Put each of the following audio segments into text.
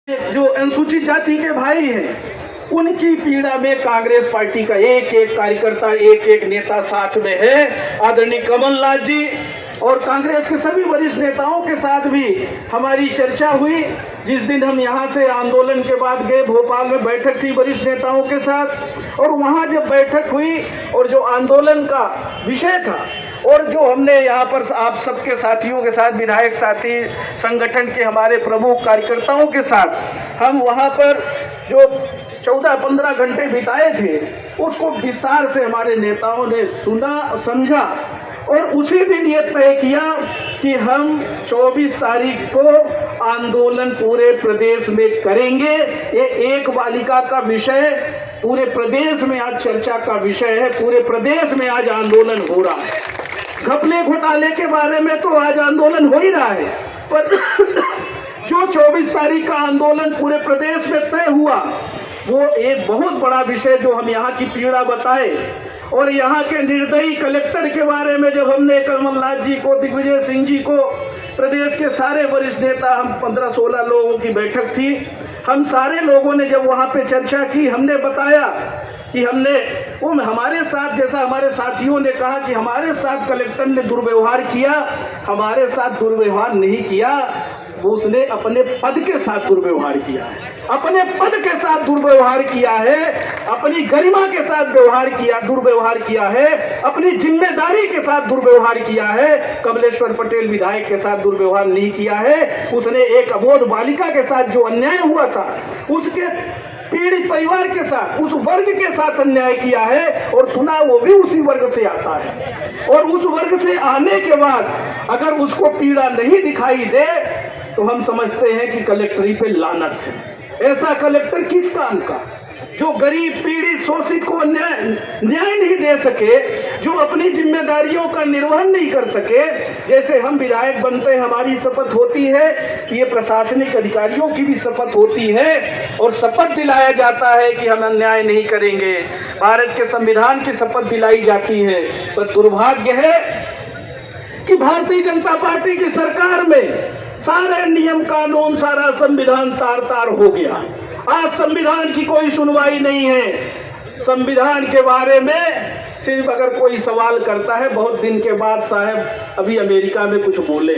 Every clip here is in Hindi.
जो अनुसूचित जाति के भाई हैं उनकी पीड़ा में कांग्रेस पार्टी का एक एक कार्यकर्ता, एक एक नेता साथ में है। आदरणीय कमलनाथ जी और कांग्रेस के सभी वरिष्ठ नेताओं के साथ भी हमारी चर्चा हुई। जिस दिन हम यहाँ से आंदोलन के बाद गए, भोपाल में बैठक थी वरिष्ठ नेताओं के साथ, और वहाँ जब बैठक हुई और जो आंदोलन का विषय था और जो हमने यहाँ पर आप सबके साथियों के साथ, विधायक साथी, संगठन के हमारे प्रमुख कार्यकर्ताओं के साथ हम वहाँ पर जो 14-15 घंटे बिताए थे, उसको विस्तार से हमारे नेताओं ने सुना, समझा और उसी दिन ये तय किया कि हम 24 तारीख को आंदोलन पूरे प्रदेश में करेंगे। ये एक बालिका का विषय पूरे प्रदेश में आज चर्चा का विषय है, पूरे प्रदेश में आज आंदोलन हो रहा है। घपले घोटाले के बारे में तो आज आंदोलन हो ही रहा है, पर जो 24 तारीख का आंदोलन पूरे प्रदेश में तय हुआ वो एक बहुत बड़ा विषय, जो हम यहाँ की पीड़ा बताए और यहाँ के निर्दयी कलेक्टर के बारे में जब हमने कमलनाथ जी को, दिग्विजय सिंह जी को, प्रदेश के सारे वरिष्ठ नेता, हम 15-16 लोगों की बैठक थी, हम सारे लोगों ने जब वहाँ पे चर्चा की, हमने बताया कि हमने वो हमारे साथ, जैसा हमारे साथियों ने कहा कि हमारे साथ कलेक्टर ने दुर्व्यवहार किया, हमारे साथ दुर्व्यवहार नहीं किया, उसने अपने पद के साथ दुर्व्यवहार किया है, अपने पद के साथ दुर्व्यवहार किया है, अपनी गरिमा के साथ दुर्व्यवहार किया है, अपनी जिम्मेदारी के साथ दुर्व्यवहार किया है। कमलेश्वर पटेल विधायक के साथ दुर्व्यवहार नहीं किया है। उसने एक अबोध बालिका के साथ जो अन्याय हुआ था, उसके पीड़ित परिवार के साथ, उस वर्ग के साथ अन्याय किया है और सुना वो भी उसी वर्ग से आता है। और उस वर्ग से आने के बाद अगर उसको पीड़ा नहीं दिखाई दे तो हम समझते हैं कि कलेक्टरी पे लानत है। ऐसा कलेक्टर किस काम का, जो गरीब, पीड़ित, शोषित को न्याय नहीं दे सके, जो अपनी जिम्मेदारियों का निर्वहन नहीं कर सके। जैसे हम विधायक बनते हैं, हमारी शपथ होती है कि ये प्रशासनिक अधिकारियों की भी शपथ होती है और शपथ दिलाया जाता है कि हम अन्याय नहीं करेंगे। भारत के संविधान की शपथ दिलाई जाती है, पर दुर्भाग्य है कि भारतीय जनता पार्टी की सरकार में सारे नियम कानून, सारा संविधान तार-तार हो गया। आज संविधान की कोई सुनवाई नहीं है। संविधान के बारे में सिर्फ अगर कोई सवाल करता है, बहुत दिन के बाद साहब अभी अमेरिका में कुछ बोले,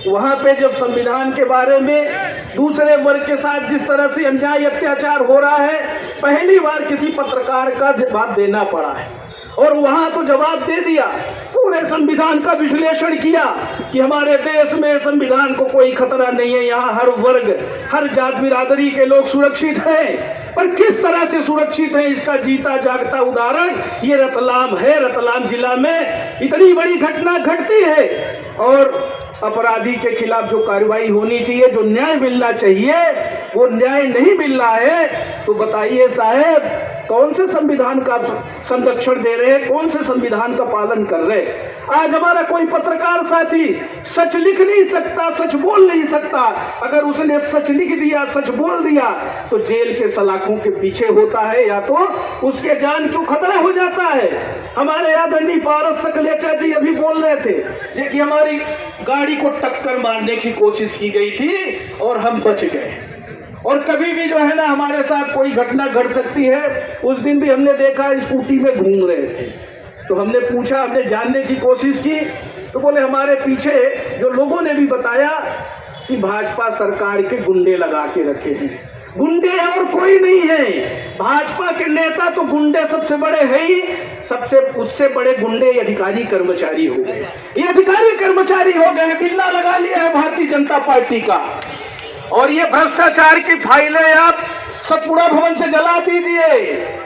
वहां पे जब संविधान के बारे में दूसरे वर्ग के साथ जिस तरह से अन्याय अत्याचार हो रहा है, पहली बार किसी पत्रकार का जवाब देना पड़ा है और वहां तो जवाब दे दिया, पूरे संविधान का विश्लेषण किया कि हमारे देश में संविधान को कोई खतरा नहीं है, यहाँ हर वर्ग, हर जात बिरादरी के लोग सुरक्षित हैं। पर किस तरह से सुरक्षित है, इसका जीता जागता उदाहरण ये रतलाम है। रतलाम जिला में इतनी बड़ी घटना घटती है और अपराधी के खिलाफ जो कार्रवाई होनी चाहिए, जो न्याय मिलना चाहिए, वो न्याय नहीं मिल रहा है। तो बताइए साहब, कौन से संविधान का संरक्षण दे रहे हैं, कौन से संविधान का पालन कर रहे हैं? आज हमारा कोई पत्रकार साथी सच लिख नहीं सकता, सच बोल नहीं सकता। अगर उसने सच लिख दिया, सच बोल दिया तो जेल के सलाखों के पीछे होता है या तो उसके जान को खतरा हो जाता है। हमारे आदरणीय पारस सकलेचा जी अभी बोल रहे थे कि हमारी गाड़ी को टक्कर मारने की कोशिश की गई थी और हम बच गए। और कभी भी जो है ना हमारे साथ कोई घटना घट सकती है। उस दिन भी हमने देखा स्कूटी में घूम रहे थे, तो हमने पूछा, हमने जानने की कोशिश की, तो बोले हमारे पीछे जो लोगों ने भी बताया कि भाजपा सरकार के गुंडे लगा के रखे हैं। गुंडे और कोई नहीं है, भाजपा के नेता तो गुंडे सबसे बड़े हैं ही, उससे बड़े गुंडे अधिकारी कर्मचारी हो गए। ये अधिकारी कर्मचारी हो गए, बिल्ला लगा लिया है भारतीय जनता पार्टी का। और ये भ्रष्टाचार की फाइलें आप सतपुड़ा भवन से जला दीजिए,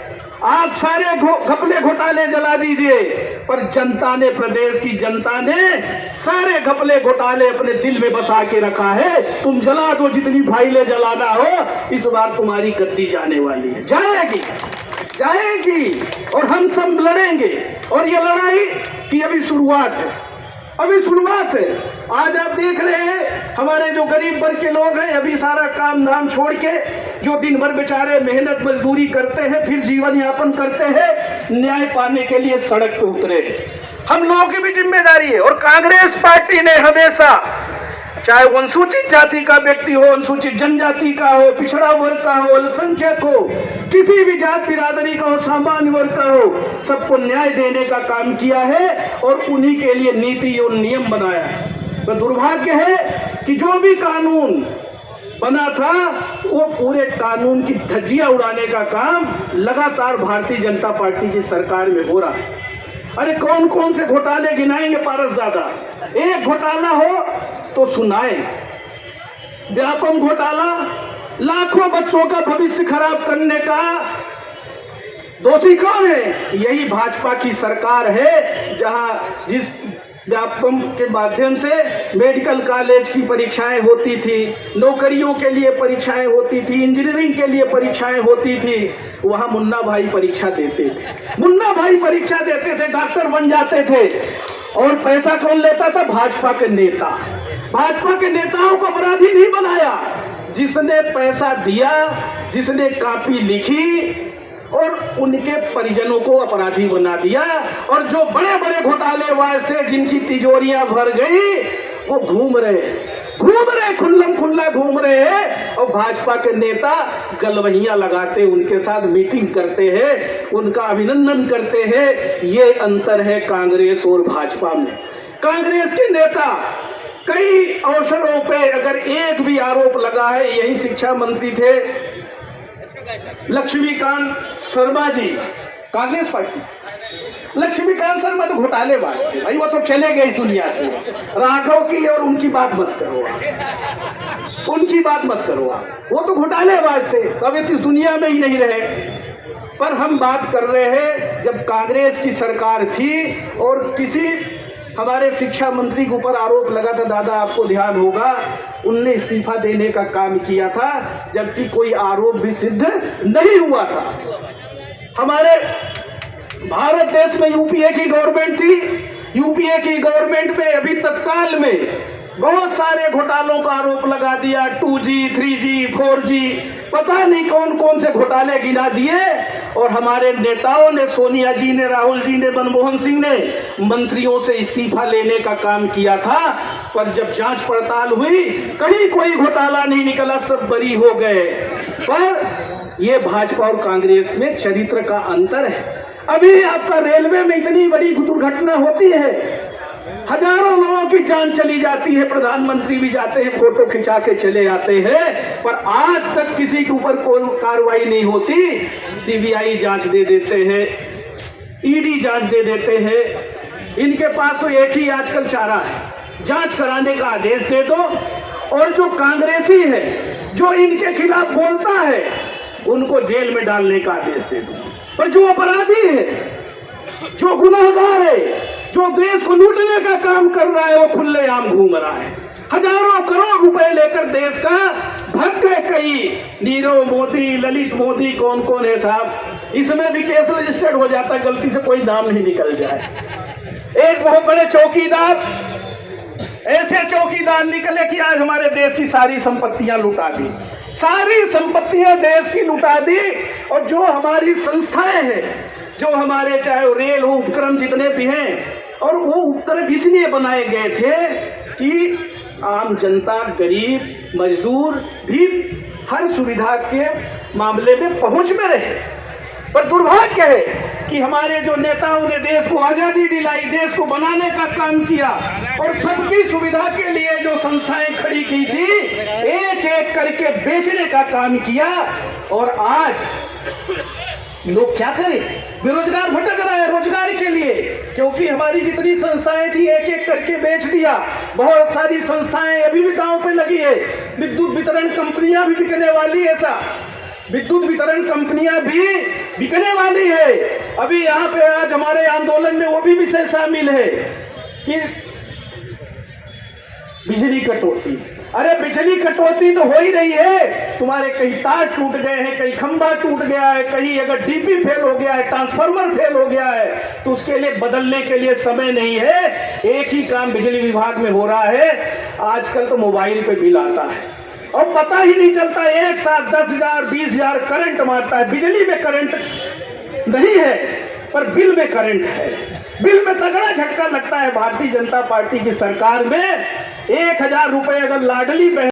आप सारे घपले घोटाले जला दीजिए, पर जनता ने, प्रदेश की जनता ने सारे घपले घोटाले अपने दिल में बसा के रखा है। तुम जला दो, जितनी फाइलें जलाना हो, इस बार तुम्हारी गद्दी जाने वाली है, जाएगी जाएगी और हम सब लड़ेंगे। और ये लड़ाई की अभी शुरुआत है, अभी शुरुआत है। आज आप देख रहे हैं हमारे जो गरीब वर्ग के लोग हैं, अभी सारा काम धाम छोड़ के जो दिन भर बेचारे मेहनत मजदूरी करते हैं, फिर जीवन यापन करते हैं, न्याय पाने के लिए सड़क पे उतरे। हम लोगों की भी जिम्मेदारी है। और कांग्रेस पार्टी ने हमेशा चाहे वो अनुसूचित जाति का व्यक्ति हो, अनुसूचित जनजाति का हो, पिछड़ा वर्ग का हो, अल्पसंख्यक हो, किसी भी जात बिरादरी का हो, सामान्य वर्ग का हो, सबको न्याय देने का काम किया है और उन्हीं के लिए नीति और नियम बनाया है। तो दुर्भाग्य है कि जो भी कानून बना था वो पूरे कानून की धज्जियां उड़ाने का काम लगातार भारतीय जनता पार्टी की सरकार में हो रहा है। अरे कौन कौन से घोटाले गिनाएंगे पारस दादा? एक घोटाला हो तो सुनाए। व्यापम घोटाला, लाखों बच्चों का भविष्य खराब करने का दोषी कौन है? यही भाजपा की सरकार है, जहां जिस व्यापम के माध्यम से मेडिकल कॉलेज की परीक्षाएं होती थी, नौकरियों के लिए परीक्षाएं होती थी, इंजीनियरिंग के लिए परीक्षाएं होती थी, वहां मुन्ना भाई परीक्षा देते थे। मुन्ना भाई परीक्षा देते थे, डॉक्टर बन जाते थे। और पैसा कौन लेता था? भाजपा के नेता। भाजपा के नेताओं को अपराधी नहीं बनाया, जिसने पैसा दिया, जिसने कॉपी लिखी और उनके परिजनों को अपराधी बना दिया। और जो बड़े बड़े घोटालेबाज थे, जिनकी तिजोरियां भर गई, वो घूम रहे खुल्लम खुल्ला घूम रहे हैं। और भाजपा के नेता गलवहियां लगाते, उनके साथ मीटिंग करते हैं, उनका अभिनंदन करते हैं। ये अंतर है कांग्रेस और भाजपा में। कांग्रेस के नेता कई अवसरों पे अगर एक भी आरोप लगा है, यही शिक्षा मंत्री थे लक्ष्मीकांत शर्मा जी, कांग्रेस पार्टी। लक्ष्मीकांत शर्मा तो घोटालेबाज थे भाई, वो तो चले गए इस दुनिया से। राघव की और उनकी बात मत करो आप, उनकी बात मत करो आप, वो तो घोटालेबाज थे, कभी इस दुनिया में ही नहीं रहे। पर हम बात कर रहे हैं जब कांग्रेस की सरकार थी और किसी हमारे शिक्षा मंत्री के ऊपर आरोप लगा था, दादा आपको ध्यान होगा, उनने इस्तीफा देने का काम किया था, जबकि कोई आरोप भी सिद्ध नहीं हुआ था। हमारे भारत देश में यूपीए की गवर्नमेंट थी, यूपीए की गवर्नमेंट में अभी तत्काल में बहुत सारे घोटालों का आरोप लगा दिया। 2G, 3G, 4G, पता नहीं कौन कौन से घोटाले गिना दिए। और हमारे नेताओं ने, सोनिया जी ने, राहुल जी ने, मनमोहन सिंह ने मंत्रियों से इस्तीफा लेने का काम किया था। पर जब जांच पड़ताल हुई, कहीं कोई घोटाला नहीं निकला, सब बरी हो गए। पर ये भाजपा और कांग्रेस में चरित्र का अंतर है। अभी आपका रेलवे में इतनी बड़ी दुर्घटना होती है, हजारों लोगों की जान चली जाती है, प्रधानमंत्री भी जाते हैं, फोटो खिंचा के चले आते हैं, पर आज तक किसी के ऊपर कोई कार्रवाई नहीं होती। सीबीआई जांच दे देते हैं, ईडी जांच दे देते हैं। इनके पास तो एक ही आजकल चारा है, जांच कराने का आदेश दे दो। और जो कांग्रेसी है, जो इनके खिलाफ बोलता है, उनको जेल में डालने का आदेश दे दो। पर जो अपराधी है, जो गुनाहगार है, जो देश को लूटने का काम कर रहा है, वो खुलेआम घूम रहा है। हजारों करोड़ रुपए लेकर देश का भग गए कई, नीरव मोदी, ललित मोदी, कौन कौन है साहब। इसमें भी केस रजिस्टर्ड हो जाता है, गलती से कोई नाम नहीं निकल जाए। एक बहुत बड़े चौकीदार, ऐसे चौकीदार निकले कि आज हमारे देश की सारी संपत्तियां लुटा दी, सारी संपत्तियां देश की लुटा दी। और जो हमारी संस्थाएं हैं, जो हमारे चाहे रेल हो, उपक्रम जितने भी हैं, और वो उपक्रम इसलिए बनाए गए थे कि आम जनता, गरीब, मजदूर भी हर सुविधा के मामले में पहुंच में रहे। पर दुर्भाग्य है कि हमारे जो नेताओं ने देश को आजादी दिलाई, देश को बनाने का काम किया और सबकी सुविधा के लिए जो संस्थाएं खड़ी की थी, एक एक करके बेचने का काम किया। और आज लोग क्या करें? बेरोजगार भटक रहा है रोजगार के लिए, क्योंकि हमारी जितनी संस्थाएं थी एक एक करके बेच दिया। बहुत सारी संस्थाएं अभी भी दांव पे लगी है। विद्युत वितरण कंपनियां भी बिकने वाली है, ऐसा विद्युत वितरण कंपनियां भी बिकने वाली है। अभी यहाँ पे आज हमारे आंदोलन में वो भी विषय शामिल है कि बिजली कटौती। अरे बिजली कटौती तो हो ही रही है, तुम्हारे कहीं तार टूट गए हैं, कहीं खंभा टूट गया है, कहीं अगर डीपी फेल हो गया है, ट्रांसफार्मर फेल हो गया है, तो उसके लिए बदलने के लिए समय नहीं है। एक ही काम बिजली विभाग में हो रहा है, आजकल तो मोबाइल पे बिल आता है और पता ही नहीं चलता, एक साथ 10,000 20,000 करंट मारता है। बिजली में करंट नहीं है पर बिल में करंट है। बिल में तगड़ा झटका लगता है भारतीय जनता पार्टी की सरकार में। 1000 रुपए अगर लाडली बहन